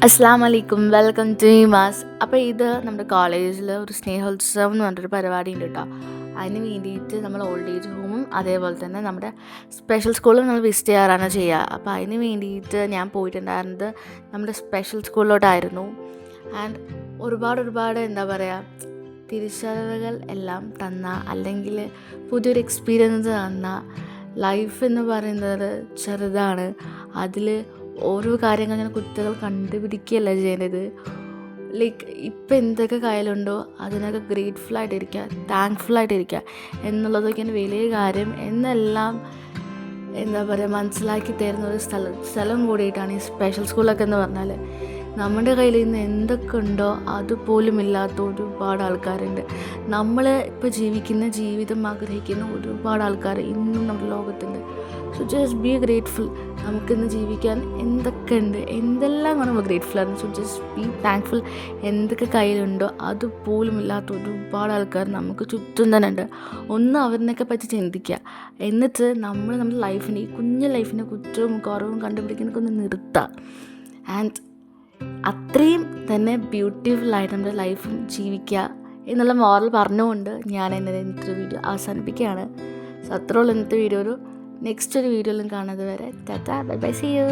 അസ്സാം വലൈക്കും, welcome to mass. അപ്പോൾ ഇത് നമ്മുടെ കോളേജിൽ ഒരു സ്നേഹോത്സവം എന്ന് പറഞ്ഞൊരു പരിപാടി ഉണ്ട് കേട്ടോ. അതിന് വേണ്ടിയിട്ട് നമ്മൾ ഓൾഡ് ഏജ് ഹോമും അതേപോലെ തന്നെ നമ്മുടെ സ്പെഷ്യൽ സ്കൂളും നമ്മൾ വിസിറ്റ് ചെയ്യാറാണ് ചെയ്യുക. അപ്പോൾ അതിന് വേണ്ടിയിട്ട് ഞാൻ പോയിട്ടുണ്ടായിരുന്നത് നമ്മുടെ സ്പെഷ്യൽ സ്കൂളിലോട്ടായിരുന്നു. ആൻഡ് ഒരുപാട് എന്താ പറയുക, തിരിച്ചറിവുകൾ എല്ലാം തന്ന, അല്ലെങ്കിൽ പുതിയൊരു എക്സ്പീരിയൻസ് തന്ന. ലൈഫ് എന്ന് പറയുന്നത് ചെറുതാണ്. അതിൽ ഓരോ കാര്യങ്ങൾ ഞാൻ കുറ്റങ്ങൾ കണ്ടുപിടിക്കുകയല്ല ചെയ്യേണ്ടത്. ലൈക്ക് ഇപ്പം എന്തൊക്കെ കയ്യിലുണ്ടോ അതിനൊക്കെ ഗ്രേറ്റ്ഫുള്ളായിട്ടിരിക്കുക, താങ്ക്ഫുള്ളായിട്ടിരിക്കുക എന്നുള്ളതൊക്കെയാണ് വലിയ കാര്യം എന്നെല്ലാം എന്താ പറയുക മനസ്സിലാക്കി തരുന്ന ഒരു സ്ഥലം കൂടിയിട്ടാണ് ഈ സ്പെഷ്യൽ സ്കൂളൊക്കെ എന്ന് പറഞ്ഞാൽ. നമ്മുടെ കയ്യിൽ ഇന്ന് എന്തൊക്കെ ഉണ്ടോ അതുപോലും ഇല്ലാത്ത ഒരുപാട് ആൾക്കാരുണ്ട്. നമ്മൾ ഇപ്പോൾ ജീവിക്കുന്ന ജീവിതം ആഗ്രഹിക്കുന്ന ഒരുപാട് ആൾക്കാർ ഇന്നും നമ്മുടെ ലോകത്തുണ്ട്. So just be grateful. നമുക്കിന്ന് ജീവിക്കാൻ എന്തൊക്കെ ഉണ്ട്, എന്തെല്ലാം നമ്മൾ ഗ്രേറ്റ്ഫുള്ളാണ്. So just be thankful. എന്തൊക്കെ കയ്യിലുണ്ടോ അതുപോലും ഇല്ലാത്ത ഒരുപാട് ആൾക്കാർ നമുക്ക് ചുറ്റും തന്നെ ഉണ്ട്. ഒന്ന് അവരിനൊക്കെ പറ്റി ചിന്തിക്കുക, എന്നിട്ട് നമ്മുടെ ലൈഫിനെ, ഈ കുഞ്ഞു ലൈഫിനെ കുറ്റവും കുറവും കണ്ടുപിടിക്കുന്നതൊക്കെ ഒന്ന് നിർത്താം. ആൻഡ് അത്രയും തന്നെ ബ്യൂട്ടിഫുള്ളായിട്ട് നമ്മുടെ ലൈഫും ജീവിക്കുക എന്നുള്ള മോറൽ പറഞ്ഞുകൊണ്ട് ഞാൻ ഇന്നത്തെ വീഡിയോ അവസാനിപ്പിക്കുകയാണ്. സോ അത്രയുള്ള ഇന്നത്തെ വീഡിയോ. നെക്സ്റ്റ് ഒരു വീഡിയോയിലും കാണുന്നത് വരെ tata, bye bye, see U.